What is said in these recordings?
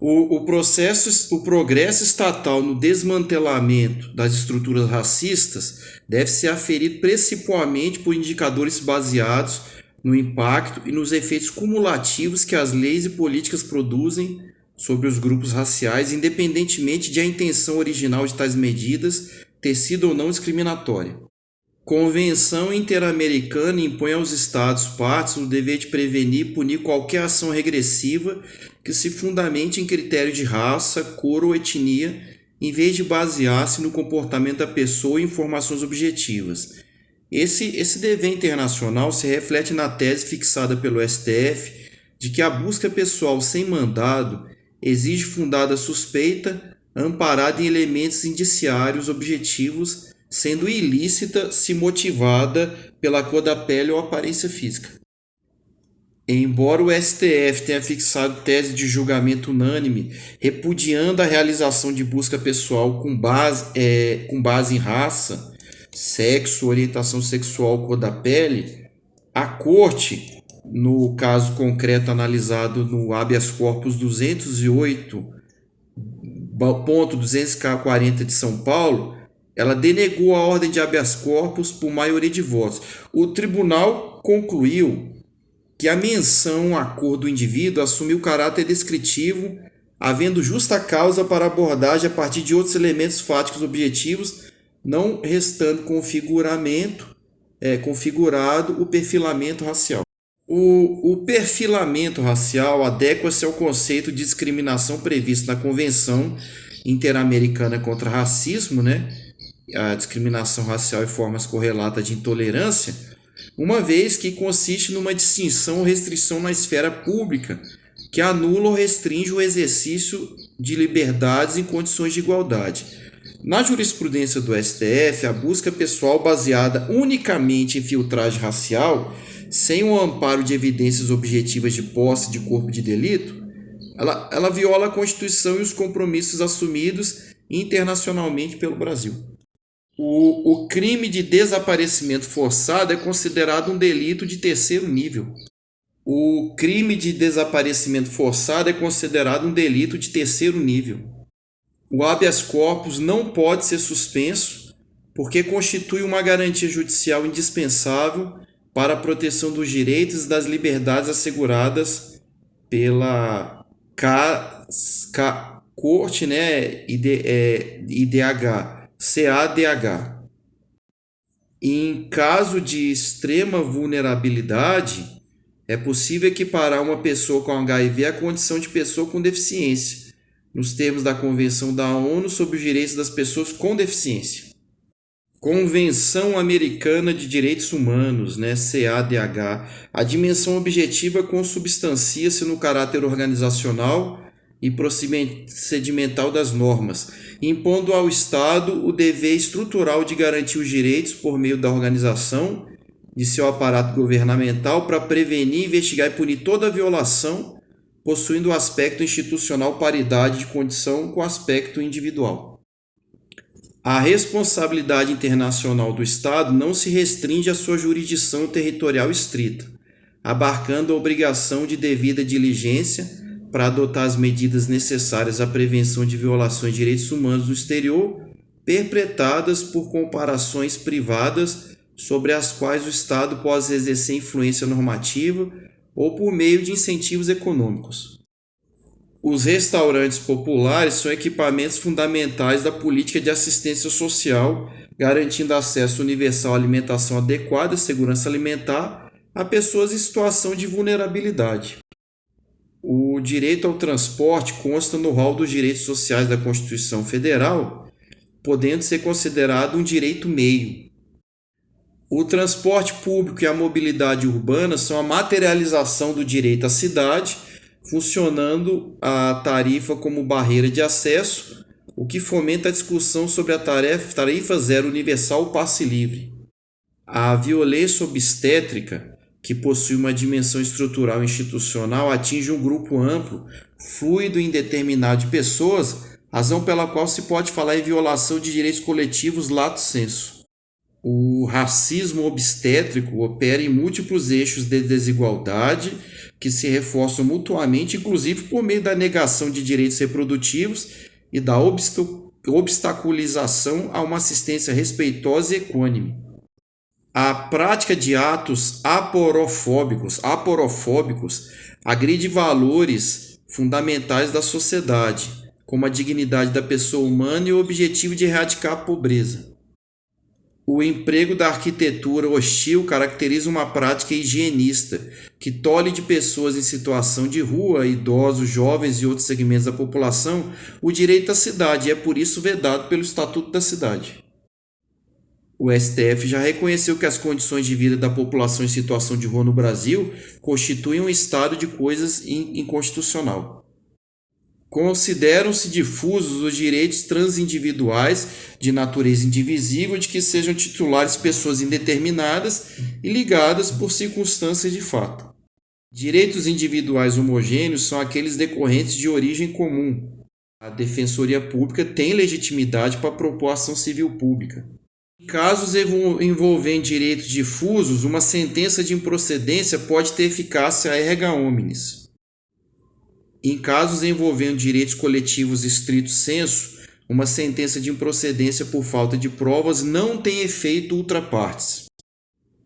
O progresso estatal no desmantelamento das estruturas racistas deve ser aferido principalmente por indicadores baseados no impacto e nos efeitos cumulativos que as leis e políticas produzem sobre os grupos raciais, independentemente de a intenção original de tais medidas ter sido ou não discriminatória. Convenção Interamericana impõe aos Estados partes o dever de prevenir e punir qualquer ação regressiva que se fundamente em critério de raça, cor ou etnia, em vez de basear-se no comportamento da pessoa e informações objetivas. Esse dever internacional se reflete na tese fixada pelo STF de que a busca pessoal sem mandado exige fundada suspeita, amparada em elementos indiciários objetivos, sendo ilícita se motivada pela cor da pele ou aparência física. Embora o STF tenha fixado tese de julgamento unânime, repudiando a realização de busca pessoal com base em raça, sexo, orientação sexual, cor da pele, a Corte, no caso concreto analisado no habeas corpus 208.240 de São Paulo, ela denegou a ordem de habeas corpus por maioria de votos. O tribunal concluiu que a menção à cor do indivíduo assumiu caráter descritivo, havendo justa causa para abordagem a partir de outros elementos fáticos objetivos, não restando configurado o perfilamento racial. O perfilamento racial adequa-se ao conceito de discriminação previsto na Convenção Interamericana contra Racismo, a discriminação racial e formas correlatas de intolerância, uma vez que consiste numa distinção ou restrição na esfera pública que anula ou restringe o exercício de liberdades em condições de igualdade. Na jurisprudência do STF, a busca pessoal baseada unicamente em filtragem racial, sem o amparo de evidências objetivas de posse de corpo de delito, ela viola a Constituição e os compromissos assumidos internacionalmente pelo Brasil. O crime de desaparecimento forçado é considerado um delito de terceiro nível. O crime de desaparecimento forçado é considerado um delito de terceiro nível. O habeas corpus não pode ser suspenso porque constitui uma garantia judicial indispensável para a proteção dos direitos e das liberdades asseguradas pela Corte, CADH. Em caso de extrema vulnerabilidade, é possível equiparar uma pessoa com HIV à condição de pessoa com deficiência, nos termos da Convenção da ONU sobre os Direitos das Pessoas com Deficiência. Convenção Americana de Direitos Humanos, CADH. A dimensão objetiva consubstancia-se no caráter organizacional e procedimental das normas, impondo ao Estado o dever estrutural de garantir os direitos por meio da organização de seu aparato governamental para prevenir, investigar e punir toda violação, possuindo o aspecto institucional paridade de condição com o aspecto individual. A responsabilidade internacional do Estado não se restringe à sua jurisdição territorial estrita, abarcando a obrigação de devida diligência para adotar as medidas necessárias à prevenção de violações de direitos humanos no exterior, perpetradas por comparações privadas sobre as quais o Estado pode exercer influência normativa ou por meio de incentivos econômicos. Os restaurantes populares são equipamentos fundamentais da política de assistência social, garantindo acesso universal à alimentação adequada e segurança alimentar a pessoas em situação de vulnerabilidade. O direito ao transporte consta no rol dos direitos sociais da Constituição Federal, podendo ser considerado um direito meio. O transporte público e a mobilidade urbana são a materialização do direito à cidade, funcionando a tarifa como barreira de acesso, o que fomenta a discussão sobre a tarifa zero universal passe livre. A violência obstétrica, que possui uma dimensão estrutural e institucional, atinge um grupo amplo, fluido e indeterminado de pessoas, razão pela qual se pode falar em violação de direitos coletivos lato sensu. O racismo obstétrico opera em múltiplos eixos de desigualdade que se reforçam mutuamente, inclusive por meio da negação de direitos reprodutivos e da obstaculização a uma assistência respeitosa e equânime. A prática de atos aporofóbicos agride valores fundamentais da sociedade, como a dignidade da pessoa humana e o objetivo de erradicar a pobreza. O emprego da arquitetura hostil caracteriza uma prática higienista que tolhe de pessoas em situação de rua, idosos, jovens e outros segmentos da população o direito à cidade e é por isso vedado pelo Estatuto da Cidade. O STF já reconheceu que as condições de vida da população em situação de rua no Brasil constituem um estado de coisas inconstitucional. Consideram-se difusos os direitos transindividuais de natureza indivisível de que sejam titulares pessoas indeterminadas e ligadas por circunstâncias de fato. Direitos individuais homogêneos são aqueles decorrentes de origem comum. A Defensoria Pública tem legitimidade para propor ação civil pública. Em casos envolvendo direitos difusos, uma sentença de improcedência pode ter eficácia erga omnes. Em casos envolvendo direitos coletivos estrito sensu, uma sentença de improcedência por falta de provas não tem efeito ultra partes.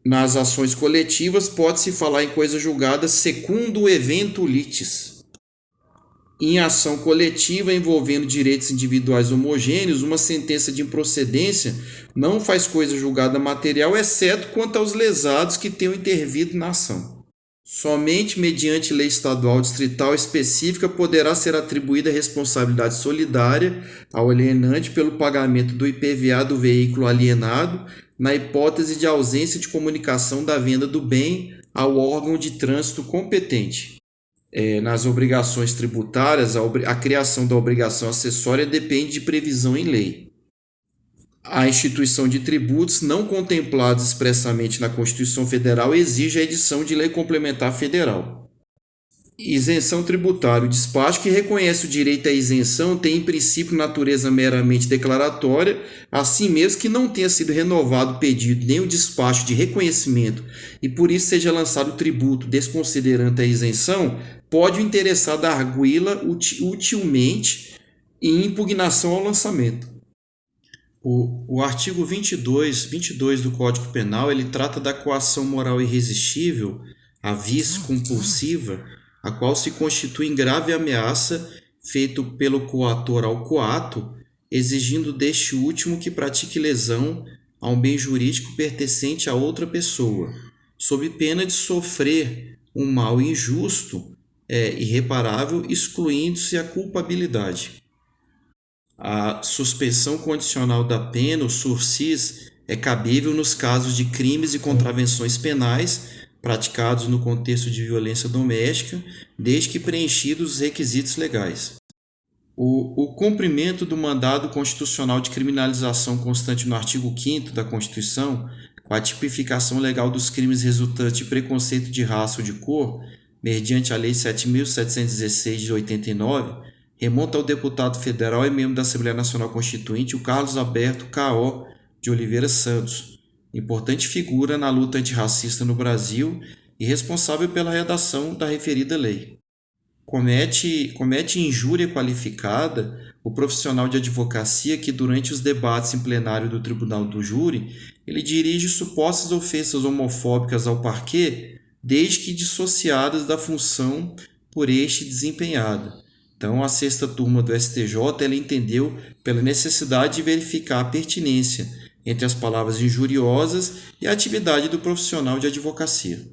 Nas ações coletivas, pode-se falar em coisa julgada secundo evento litis. Em ação coletiva envolvendo direitos individuais homogêneos, uma sentença de improcedência não faz coisa julgada material, exceto quanto aos lesados que tenham intervido na ação. Somente mediante lei estadual distrital específica poderá ser atribuída a responsabilidade solidária ao alienante pelo pagamento do IPVA do veículo alienado, na hipótese de ausência de comunicação da venda do bem ao órgão de trânsito competente. Nas obrigações tributárias, a criação da obrigação acessória depende de previsão em lei. A instituição de tributos não contemplados expressamente na Constituição Federal exige a edição de lei complementar federal. Isenção tributária. O despacho que reconhece o direito à isenção tem em princípio natureza meramente declaratória, assim mesmo que não tenha sido renovado o pedido nem o despacho de reconhecimento e por isso seja lançado o tributo desconsiderando a isenção, pode o interessado arguí-la utilmente em impugnação ao lançamento. O artigo 22 do Código Penal ele trata da coação moral irresistível, a vis compulsiva, a qual se constitui em grave ameaça feito pelo coator ao coato, exigindo deste último que pratique lesão a um bem jurídico pertencente a outra pessoa, sob pena de sofrer um mal injusto, irreparável, excluindo-se a culpabilidade. A suspensão condicional da pena, o sursis, é cabível nos casos de crimes e contravenções penais praticados no contexto de violência doméstica, desde que preenchidos os requisitos legais. O cumprimento do mandado constitucional de criminalização constante no artigo 5º da Constituição, com a tipificação legal dos crimes resultantes de preconceito de raça ou de cor, mediante a Lei 7.716 de 89, remonta ao deputado federal e membro da Assembleia Nacional Constituinte, o Carlos Alberto K.O. de Oliveira Santos, importante figura na luta antirracista no Brasil e responsável pela redação da referida lei. Comete injúria qualificada o profissional de advocacia que, durante os debates em plenário do Tribunal do Júri, ele dirige supostas ofensas homofóbicas ao parquê, desde que dissociadas da função por este desempenhada. Então, a sexta turma do STJ ela entendeu pela necessidade de verificar a pertinência entre as palavras injuriosas e a atividade do profissional de advocacia.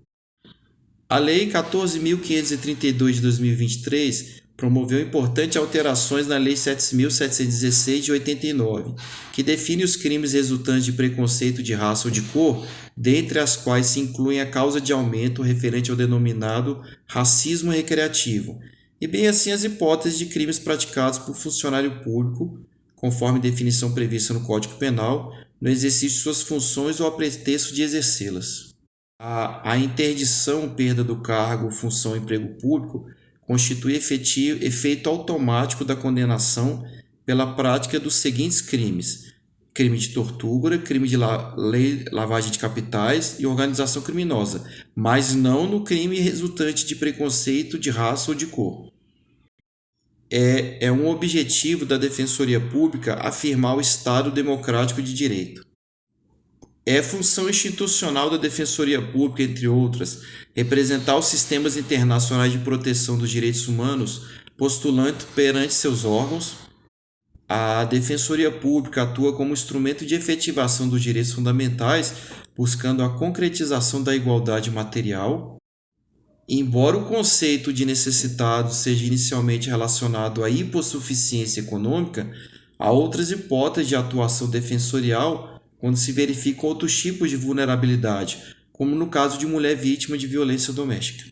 A Lei 14.532 de 2023 promoveu importantes alterações na Lei 7.716 de 89, que define os crimes resultantes de preconceito de raça ou de cor, dentre as quais se incluem a causa de aumento referente ao denominado racismo recreativo, e bem assim as hipóteses de crimes praticados por funcionário público, conforme definição prevista no Código Penal, no exercício de suas funções ou a pretexto de exercê-las. A interdição, perda do cargo, função ou emprego público constitui efeito automático da condenação pela prática dos seguintes crimes: crime de tortura, crime de lavagem de capitais e organização criminosa, mas não no crime resultante de preconceito de raça ou de cor. É um objetivo da Defensoria Pública afirmar o Estado democrático de direito. É função institucional da Defensoria Pública, entre outras, representar os sistemas internacionais de proteção dos direitos humanos, postulando perante seus órgãos. A Defensoria Pública atua como instrumento de efetivação dos direitos fundamentais, buscando a concretização da igualdade material. Embora o conceito de necessitado seja inicialmente relacionado à hipossuficiência econômica, há outras hipóteses de atuação defensorial quando se verificam outros tipos de vulnerabilidade, como no caso de mulher vítima de violência doméstica.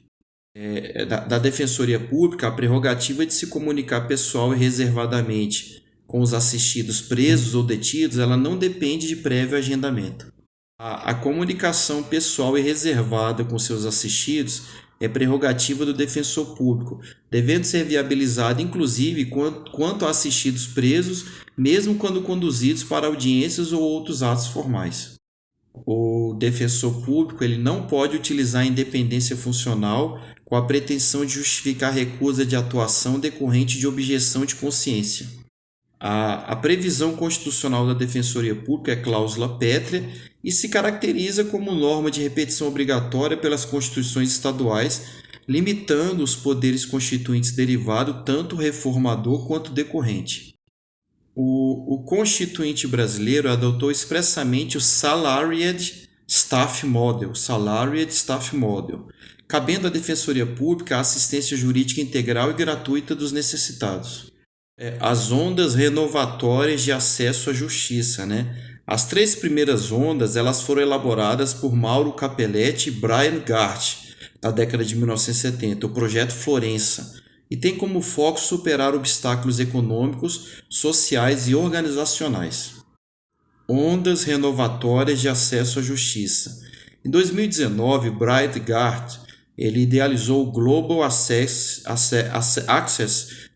Da Defensoria Pública, a prerrogativa de se comunicar pessoal e reservadamente com os assistidos presos ou detidos, ela não depende de prévio agendamento. A comunicação pessoal e reservada com seus assistidos é prerrogativa do defensor público, devendo ser viabilizada inclusive quanto a assistidos presos, mesmo quando conduzidos para audiências ou outros atos formais. O defensor público ele não pode utilizar a independência funcional com a pretensão de justificar recusa de atuação decorrente de objeção de consciência. A previsão constitucional da Defensoria Pública é cláusula pétrea e se caracteriza como norma de repetição obrigatória pelas constituições estaduais, limitando os poderes constituintes derivados tanto reformador quanto decorrente. O Constituinte brasileiro adotou expressamente o Salaried Staff Model, cabendo à Defensoria Pública a assistência jurídica integral e gratuita dos necessitados. As ondas renovatórias de acesso à justiça, As 3 primeiras ondas elas foram elaboradas por Mauro Capelletti e Brian Gart, na década de 1970, o projeto Florença, e tem como foco superar obstáculos econômicos, sociais e organizacionais. Ondas renovatórias de acesso à justiça. Em 2019, Brian Gart ele idealizou o Global Access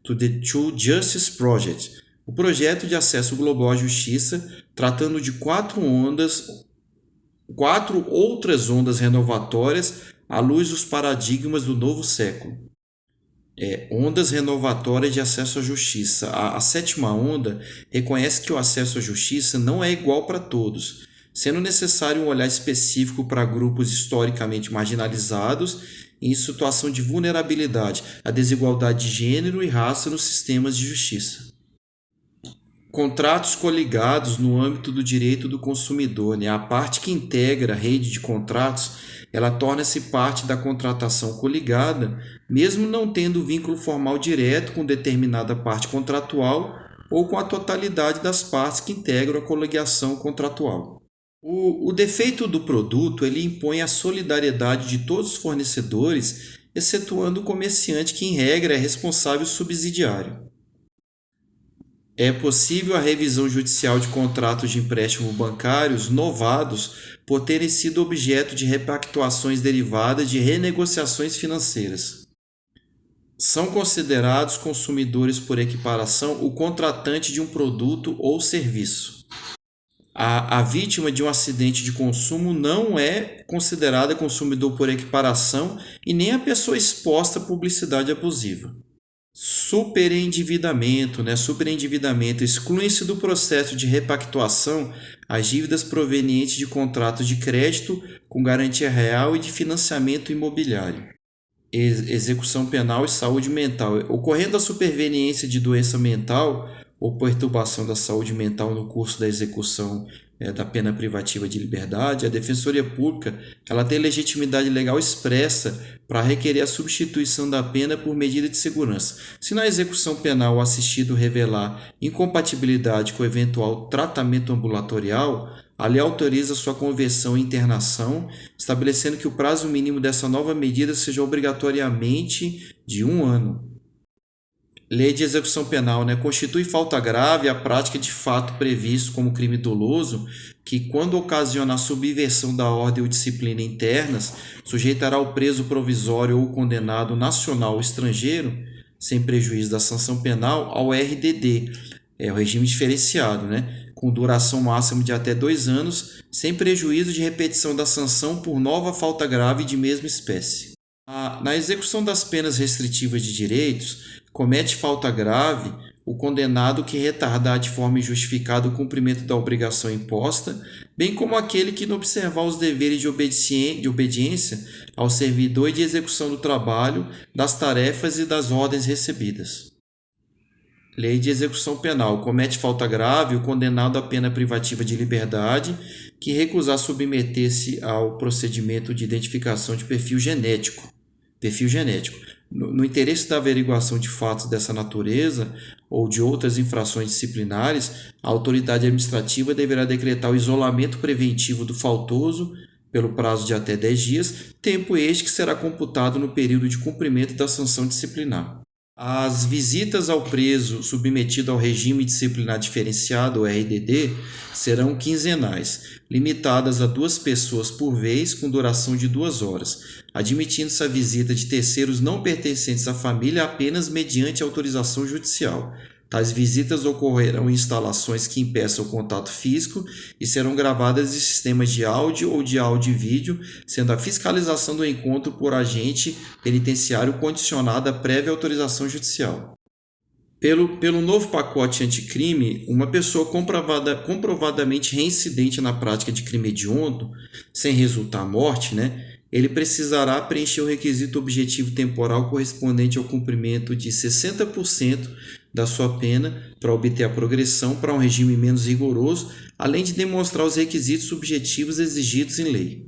to the True Justice Project, o projeto de acesso global à justiça, tratando de 4 outras ondas renovatórias à luz dos paradigmas do novo século. Ondas renovatórias de acesso à justiça. A 7ª onda reconhece que o acesso à justiça não é igual para todos, sendo necessário um olhar específico para grupos historicamente marginalizados em situação de vulnerabilidade, a desigualdade de gênero e raça nos sistemas de justiça. Contratos coligados no âmbito do direito do consumidor. A parte que integra a rede de contratos, ela torna-se parte da contratação coligada, mesmo não tendo vínculo formal direto com determinada parte contratual ou com a totalidade das partes que integram a coligação contratual. O defeito do produto ele impõe a solidariedade de todos os fornecedores, excetuando o comerciante que, em regra, é responsável subsidiário. É possível a revisão judicial de contratos de empréstimo bancários novados por terem sido objeto de repactuações derivadas de renegociações financeiras. São considerados consumidores por equiparação o contratante de um produto ou serviço. A vítima de um acidente de consumo não é considerada consumidor por equiparação e nem a pessoa exposta à publicidade abusiva. Superendividamento. Excluem-se do processo de repactuação as dívidas provenientes de contratos de crédito com garantia real e de financiamento imobiliário. Execução penal e saúde mental. Ocorrendo a superveniência de doença mental ou perturbação da saúde mental no curso da execução da pena privativa de liberdade, a Defensoria Pública ela tem legitimidade legal expressa para requerer a substituição da pena por medida de segurança. Se na execução penal o assistido revelar incompatibilidade com o eventual tratamento ambulatorial, a lei autoriza sua conversão e internação, estabelecendo que o prazo mínimo dessa nova medida seja obrigatoriamente de 1 ano. Lei de execução penal, constitui falta grave a prática de fato previsto como crime doloso, que, quando ocasiona a subversão da ordem ou disciplina internas, sujeitará o preso provisório ou condenado nacional ou estrangeiro, sem prejuízo da sanção penal, ao RDD, o regime diferenciado, com duração máxima de até 2 anos, sem prejuízo de repetição da sanção por nova falta grave de mesma espécie. Na execução das penas restritivas de direitos, comete falta grave o condenado que retardar de forma injustificada o cumprimento da obrigação imposta, bem como aquele que não observar os deveres de obediência ao servidor e de execução do trabalho, das tarefas e das ordens recebidas. Lei de execução penal. Comete falta grave o condenado à pena privativa de liberdade que recusar submeter-se ao procedimento de identificação de perfil genético. No interesse da averiguação de fatos dessa natureza ou de outras infrações disciplinares, a autoridade administrativa deverá decretar o isolamento preventivo do faltoso pelo prazo de até 10 dias, tempo este que será computado no período de cumprimento da sanção disciplinar. As visitas ao preso submetido ao regime disciplinar diferenciado, ou RDD, serão quinzenais, limitadas a 2 pessoas por vez, com duração de 2 horas, admitindo-se a visita de terceiros não pertencentes à família apenas mediante autorização judicial. Tais visitas ocorrerão em instalações que impeçam o contato físico e serão gravadas em sistemas de áudio ou de áudio e vídeo, sendo a fiscalização do encontro por agente penitenciário condicionada à prévia autorização judicial. Pelo novo pacote anticrime, uma pessoa comprovadamente reincidente na prática de crime hediondo, sem resultar morte, ele precisará preencher o requisito objetivo temporal correspondente ao cumprimento de 60% da sua pena para obter a progressão para um regime menos rigoroso, além de demonstrar os requisitos subjetivos exigidos em lei.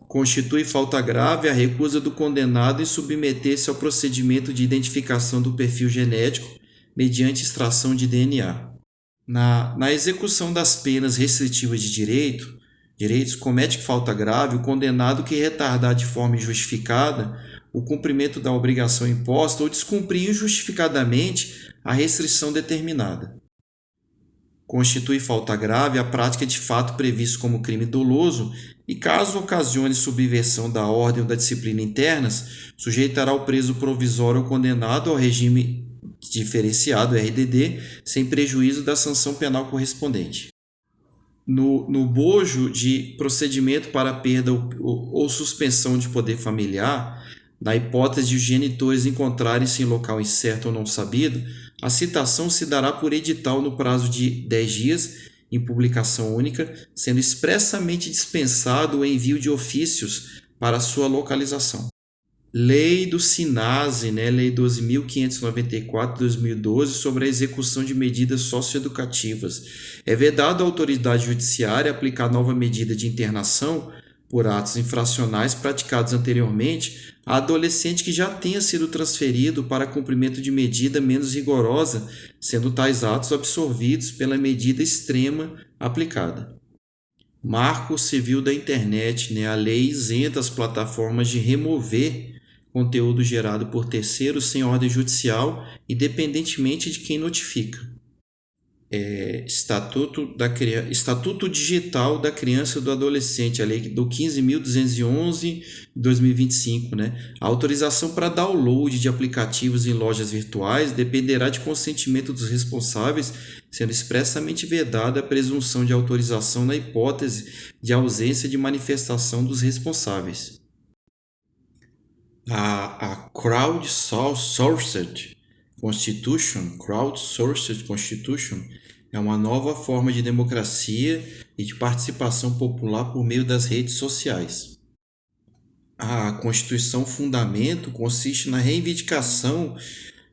Constitui falta grave a recusa do condenado em submeter-se ao procedimento de identificação do perfil genético mediante extração de DNA. Na execução das penas restritivas de direitos, comete falta grave o condenado que retardar de forma injustificada o cumprimento da obrigação imposta ou descumprir injustificadamente a restrição determinada. Constitui falta grave a prática de fato previsto como crime doloso e, caso ocasione subversão da ordem ou da disciplina internas, sujeitará o preso provisório ou condenado ao regime diferenciado, RDD, sem prejuízo da sanção penal correspondente. No bojo de procedimento para perda ou suspensão de poder familiar, na hipótese de os genitores encontrarem-se em local incerto ou não sabido, a citação se dará por edital no prazo de 10 dias, em publicação única, sendo expressamente dispensado o envio de ofícios para sua localização. Lei do SINASE, Lei 12.594/2012, sobre a execução de medidas socioeducativas. É vedado à autoridade judiciária aplicar nova medida de internação por atos infracionais praticados anteriormente a adolescente que já tenha sido transferido para cumprimento de medida menos rigorosa, sendo tais atos absorvidos pela medida extrema aplicada. Marco Civil da Internet, a lei isenta as plataformas de remover conteúdo gerado por terceiros sem ordem judicial, independentemente de quem notifica. Estatuto Digital da Criança e do Adolescente, a lei do 15.211 de 2025. A autorização para download de aplicativos em lojas virtuais dependerá de consentimento dos responsáveis, sendo expressamente vedada a presunção de autorização na hipótese de ausência de manifestação dos responsáveis. A Crowdsourced Constitution é uma nova forma de democracia e de participação popular por meio das redes sociais. A Constituição Fundamento consiste na reivindicação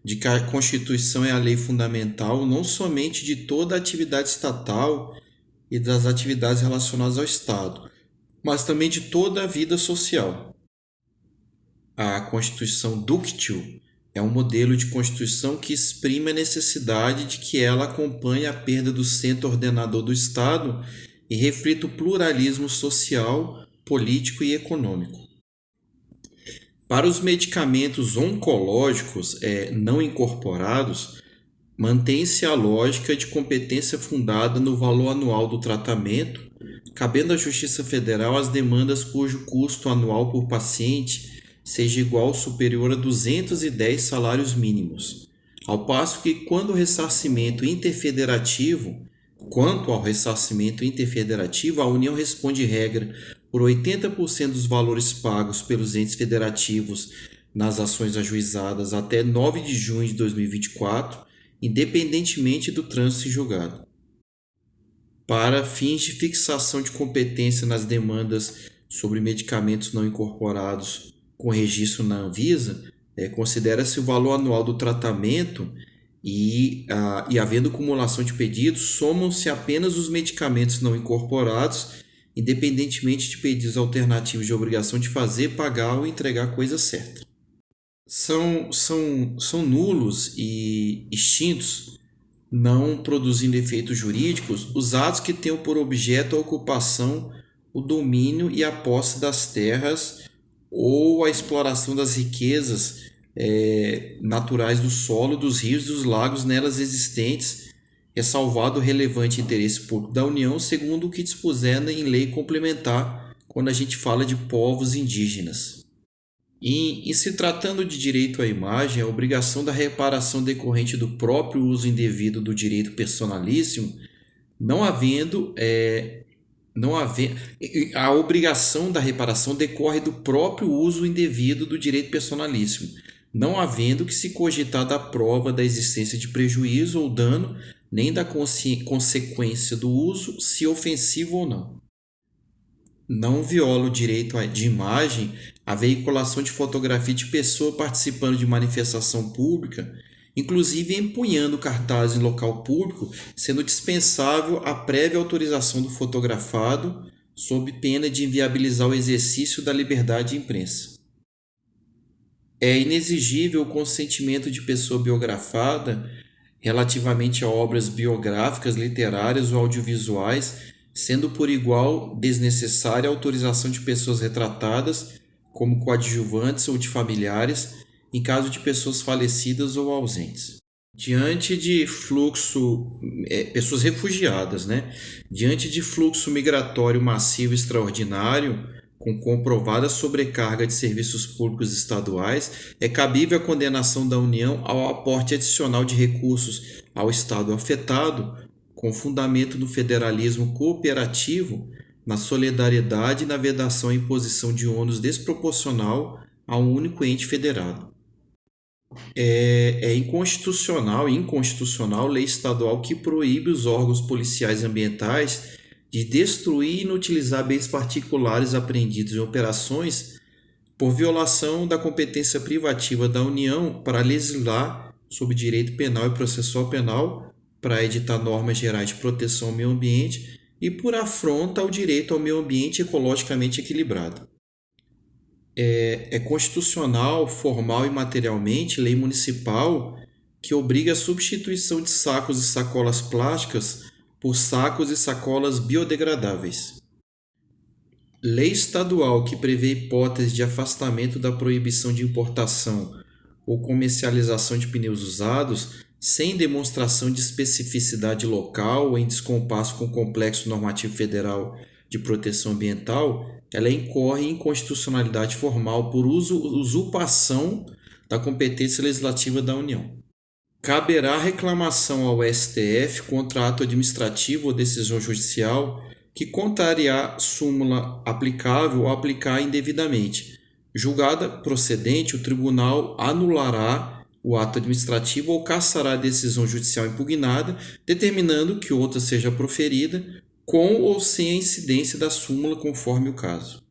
de que a Constituição é a lei fundamental não somente de toda a atividade estatal e das atividades relacionadas ao Estado, mas também de toda a vida social. A Constituição Dúctil é um modelo de Constituição que exprime a necessidade de que ela acompanhe a perda do centro ordenador do Estado e reflita o pluralismo social, político e econômico. Para os medicamentos oncológicos não incorporados, mantém-se a lógica de competência fundada no valor anual do tratamento, cabendo à Justiça Federal as demandas cujo custo anual por paciente seja igual ou superior a 210 salários mínimos, ao passo que, quando o ressarcimento interfederativo Quanto ao ressarcimento interfederativo, a União responde regra por 80% dos valores pagos pelos entes federativos nas ações ajuizadas até 9 de junho de 2024, independentemente do trânsito em julgado. Para fins de fixação de competência nas demandas sobre medicamentos não incorporados com registro na Anvisa, considera-se o valor anual do tratamento e havendo acumulação de pedidos, somam-se apenas os medicamentos não incorporados, independentemente de pedidos alternativos de obrigação de fazer, pagar ou entregar a coisa certa. São nulos e extintos, não produzindo efeitos jurídicos, os atos que tenham por objeto a ocupação, o domínio e a posse das terras ou a exploração das riquezas naturais do solo, dos rios e dos lagos nelas existentes, ressalvado o relevante interesse público da União, segundo o que dispuser em lei complementar, quando a gente fala de povos indígenas. Em se tratando de direito à imagem, a obrigação da reparação decorrente do próprio uso indevido do direito personalíssimo, a obrigação da reparação decorre do próprio uso indevido do direito personalíssimo, não havendo que se cogitar da prova da existência de prejuízo ou dano, nem da consequência do uso, se ofensivo ou não. Não viola o direito de imagem a veiculação de fotografia de pessoa participando de manifestação pública, inclusive empunhando cartazes em local público, sendo dispensável a prévia autorização do fotografado, sob pena de inviabilizar o exercício da liberdade de imprensa. É inexigível o consentimento de pessoa biografada relativamente a obras biográficas, literárias ou audiovisuais, sendo por igual desnecessária a autorização de pessoas retratadas como coadjuvantes ou de familiares, em caso de pessoas falecidas ou ausentes. Diante de pessoas refugiadas, diante de fluxo migratório massivo extraordinário, com comprovada sobrecarga de serviços públicos estaduais, é cabível a condenação da União ao aporte adicional de recursos ao Estado afetado, com fundamento no federalismo cooperativo, na solidariedade e na vedação à imposição de ônus desproporcional a um único ente federado. É inconstitucional e inconstitucional lei estadual que proíbe os órgãos policiais ambientais de destruir e inutilizar bens particulares apreendidos em operações por violação da competência privativa da União para legislar sobre direito penal e processual penal, para editar normas gerais de proteção ao meio ambiente e por afronta ao direito ao meio ambiente ecologicamente equilibrado. É constitucional, formal e materialmente, lei municipal que obriga a substituição de sacos e sacolas plásticas por sacos e sacolas biodegradáveis. Lei estadual que prevê hipótese de afastamento da proibição de importação ou comercialização de pneus usados sem demonstração de especificidade local ou em descompasso com o complexo normativo federal de proteção ambiental, ela incorre em inconstitucionalidade formal por usurpação da competência legislativa da União. Caberá reclamação ao STF contra ato administrativo ou decisão judicial que contrariar súmula aplicável ou aplicar indevidamente. Julgada procedente, o tribunal anulará o ato administrativo ou cassará a decisão judicial impugnada, determinando que outra seja proferida, com ou sem a incidência da súmula, conforme o caso.